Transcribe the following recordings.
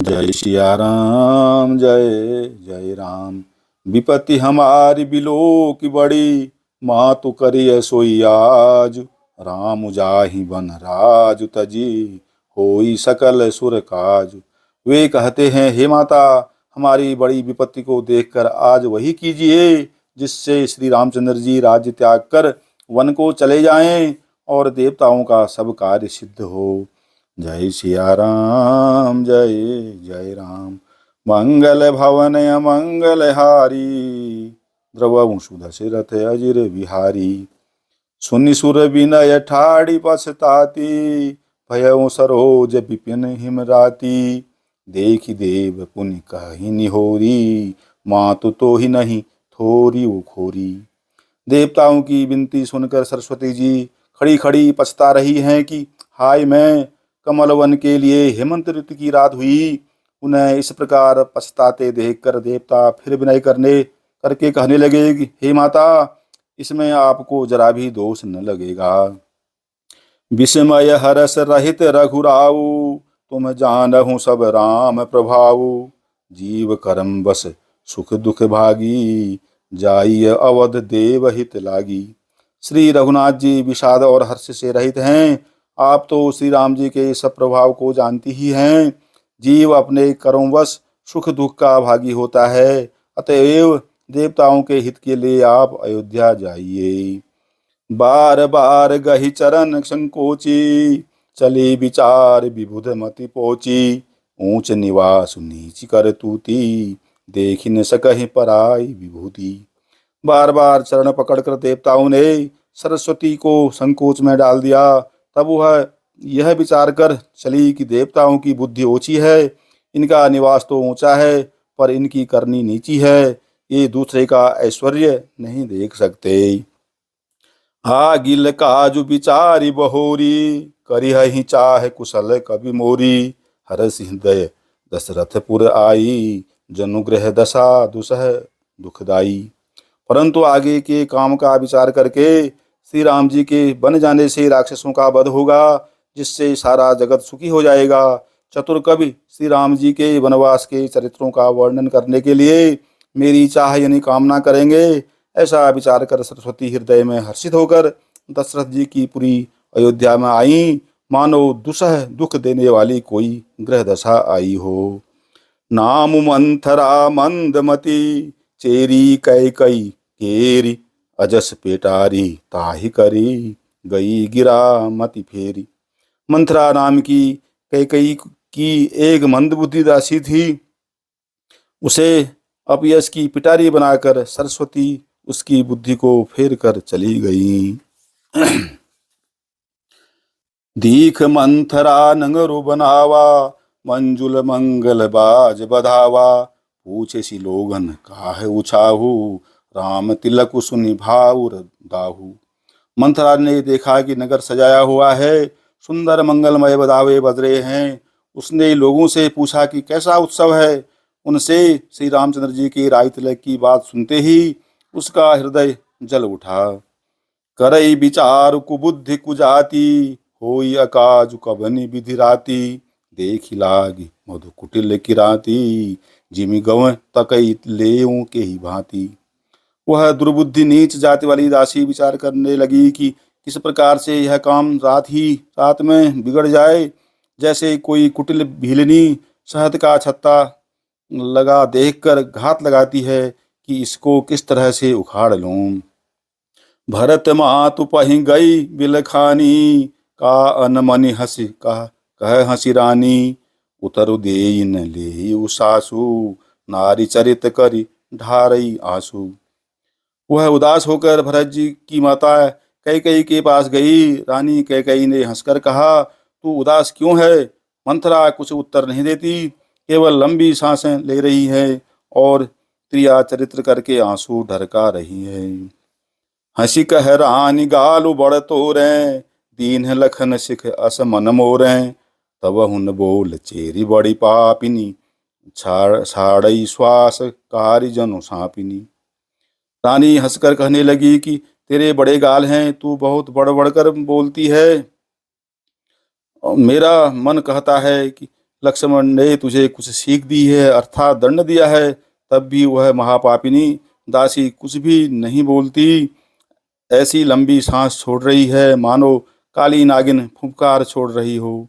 जय सिया राम, जय जय राम। विपत्ति हमारी बिलो की बड़ी, माँ तो करिय सोई आज। राम जाहि बन राज तजी, होई सकल सुर काज। वे कहते हैं, हे माता, हमारी बड़ी विपत्ति को देखकर आज वही कीजिए जिससे श्री रामचंद्र जी राज्य त्याग कर वन को चले जाएं और देवताओं का सब कार्य सिद्ध हो। जय सिया राम, जय जय राम। मंगल भवन अमंगल हारी, द्रवंशु दशरथ अजिर बिहारी। सुनि सुर विनय ठाड़ी पछताती, भयउ सरोज विपिन हिमराती। देखि देव पुनि कहि निहोरी, मातु तो ही नहीं थोरी उखोरी। देवताओं की विनती सुनकर सरस्वती जी खड़ी खड़ी पछता रही हैं कि हाय, मैं कमल वन के लिए हेमंत ऋतु की रात हुई। उन्हें इस प्रकार पछताते देखकर देवता फिर विनय करके कहने लगे कि हे माता, इसमें आपको जरा भी दोष न लगेगा। विस्मय हरस रहित रघुराऊ, तुम जानहु सब राम प्रभाऊ। जीव करम बस सुख दुख भागी, जाइय अवध देव हित लागी। श्री रघुनाथ जी विषाद और हर्ष से रहित हैं। आप तो श्री राम जी के सब प्रभाव को जानती ही हैं। जीव अपने कर्मवश सुख दुख का भागी होता है, अतएव देवताओं के हित के लिए आप अयोध्या जाइए। बार बार गहि चरण संकोची, चले विचार विबुध मति पोची। ऊंच निवास नीच कर तूती, देखि न सकहि पराई विभूति। बार बार चरण पकड़कर देवताओं ने सरस्वती को संकोच में डाल दिया। तब वह यह विचार कर चली कि देवताओं की बुद्धि ऊंची है, इनका निवास तो ऊंचा है, पर इनकी करनी नीची है। ये दूसरे का ऐश्वर्य नहीं देख सकते। गिल काजु बिचारी बहोरी, करिहहि चाह कुशल कवि मोरी। हरसि हृदय दशरथपुर आई, जनुग्रह दशा दुसह दुखदाई। परंतु आगे के काम का विचार करके श्री राम जी के बन जाने से राक्षसों का वध होगा, जिससे सारा जगत सुखी हो जाएगा। चतुर कवि श्री राम जी के वनवास के चरित्रों का वर्णन करने के लिए मेरी चाह यानी कामना करेंगे। ऐसा विचार कर सरस्वती हृदय में हर्षित होकर दशरथ जी की पूरी अयोध्या में आई, मानो दुसह दुख देने वाली कोई ग्रह दशा आई हो। नाम मंथरा मंदमती, चेरी कैकई केरी। अजस पेटारी ताहि करी, गई गिरा मति फेरी। मंथरा नाम की कैकई की एक मंदबुद्धि दासी थी। उसे अपयश की पिटारी बनाकर सरस्वती उसकी बुद्धि को फेर कर चली गई। दीख मंथरा नंगरु बनावा, मंजुल मंगल बाज बधावा। पूछे सी लोगन काहे उछाहू, राम तिलक सुनि भाउर दाहू। मंथरा ने देखा कि नगर सजाया हुआ है, सुंदर मंगलमय बधावे बज रहे हैं। उसने लोगों से पूछा कि कैसा उत्सव है। उनसे श्री रामचंद्र जी के राय तिलक की बात सुनते ही उसका हृदय जल उठा। करई विचार कुबुद्धि कुजाति, होई अकाज कबनि विधि राति। देखि लागी मधु कुटिल किराती, जिमि गव तकई लेऊं के ही भांति। वह दुर्बुद्धि नीच जाति वाली दासी विचार करने लगी कि किस प्रकार से यह काम रात में बिगड़ जाए। जैसे कोई कुटिल भीलनी शहद का छत्ता लगा देखकर घात लगाती है कि इसको किस तरह से उखाड़ लूं। भरत मातु पहि गई बिलखानी, का अनमनि हंसी कह हंसी रानी। उतरु देई न ले सासु, नारी चरित करी ढारई आंसू। वह उदास होकर भरत जी की माता कैकेयी के पास गई। रानी कैकेयी ने हंसकर कहा, तू उदास क्यों है। मंथरा कुछ उत्तर नहीं देती, केवल लंबी सांसें ले रही है और क्रिया चरित्र करके आंसू ढरका रही है। हंसी कह रानी गालु बड़ तोरे, दीन लखन सिख अस मन मोरे। तब हुन बोल चेरी बड़ी पापिनी, छाड़ई श्वास कारी जनु सापिनी। रानी हंसकर कहने लगी कि तेरे बड़े गाल हैं, तू बहुत बढ़ बढ़कर बोलती है। मेरा मन कहता है कि लक्ष्मण ने तुझे कुछ सीख दी है अर्थात दंड दिया है, तब भी वह महापापिनी दासी कुछ भी नहीं बोलती। ऐसी लंबी सांस छोड़ रही है मानो काली नागिन फुफकार छोड़ रही हो।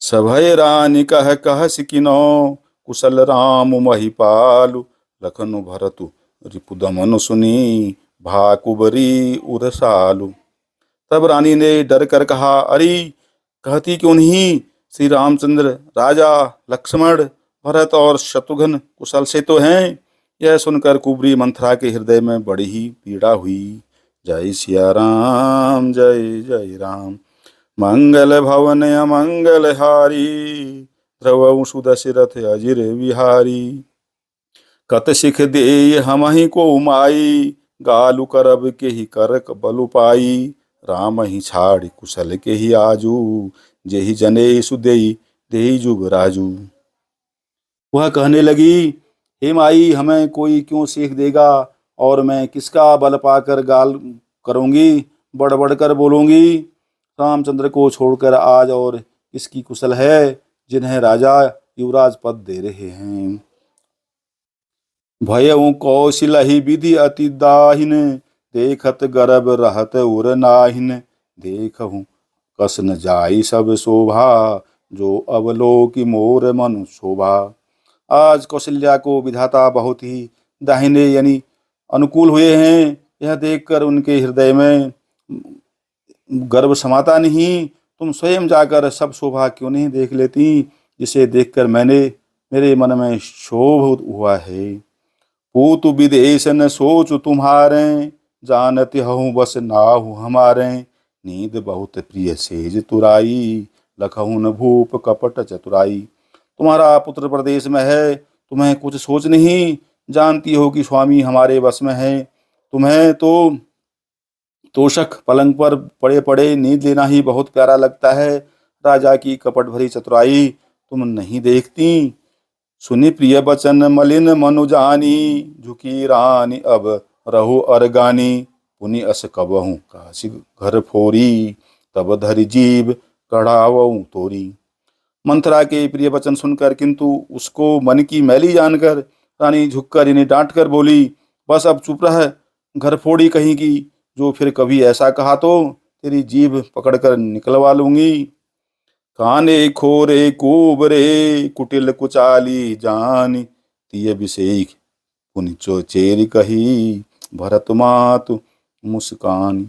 सभय रानी कह सिकिनो, कुशल राम महिपालु। लखनु भरतु रिपुदमनु सुनी, भाकुबरी उरसालु। तब रानी ने डर कर कहा, अरे कहती क्यों नहीं? श्री रामचंद्र, राजा, लक्ष्मण, भरत और शत्रुघ्न कुशल से तो हैं। यह सुनकर कुबरी मंथरा के हृदय में बड़ी ही पीड़ा हुई। जय सिया राम, जय जय राम। मंगल भवन अमंगल हारी, ध्रुव सुदशरथ अजिर विहारी। कत सिख दे हमहि को माई, गालु करब के ही करक बलु पाई। राम ही छाड़ कुशल के ही आजू, जेहि जने सुदेई देहि जुग राजू। वह कहने लगी, हे माई, हमें कोई क्यों सीख देगा, और मैं किसका बल पाकर गाल करूंगी, बढ़ बढ़ कर बोलूंगी। रामचंद्र को छोड़कर आज और किसकी कुशल है, जिन्हें राजा युवराज पद दे रहे हैं। भयउ कौशिलहि विधि अति दाहिन, देखत गर्भ रहत उर नाहिन। देखहु कस न जाई सब शोभा, जो अवलोकि मोर मन शोभा। आज कौशल्या को विधाता बहुत ही दाहिने यानी अनुकूल हुए हैं। यह देखकर उनके हृदय में गर्व समाता नहीं। तुम स्वयं जाकर सब शोभा क्यों नहीं देख लेती, जिसे देखकर मेरे मन में शोभ हुआ है। पूतु विदेश न सोचु तुम्हारे, जानत हूँ बस नाहु हमारे। नींद बहुत प्रिय सेज तुराई, लखहु न भूप कपट चतुराई। तुम्हारा पुत्र प्रदेश में है, तुम्हें कुछ सोच नहीं। जानती हो कि स्वामी हमारे वश में है। तुम्हें तो तोषक पलंग पर पड़े पड़े नींद लेना ही बहुत प्यारा लगता है। राजा की कपट भरी चतुराई तुम नहीं देखती। सुनि प्रिय बचन मलिन मनु जानी, झुकी रानी अब रहु अरगानी। पुनि अस कबहूँ काशी घर फोरी, तब धरि जीव कढ़ावऊ तोरी। मंथरा के प्रिय वचन सुनकर, किंतु उसको मन की मैली जानकर, रानी झुककर इन्हें डांट कर बोली, बस अब चुप रह, घर फोड़ी कहीं की। जो फिर कभी ऐसा कहा तो तेरी जीभ पकड़कर निकलवा लूंगी। काने खोरे कुबरे, कुटिल कुचाली जानी। तिय विषेक पुनि चेरी कही, भरत मातु मुस्कान।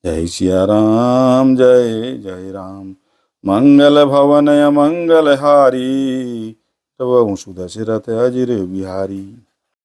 जय सिया राम, जय जय राम। मंगल भवन अमंगल हारी, तब सुदशरथ अजिर बिहारी।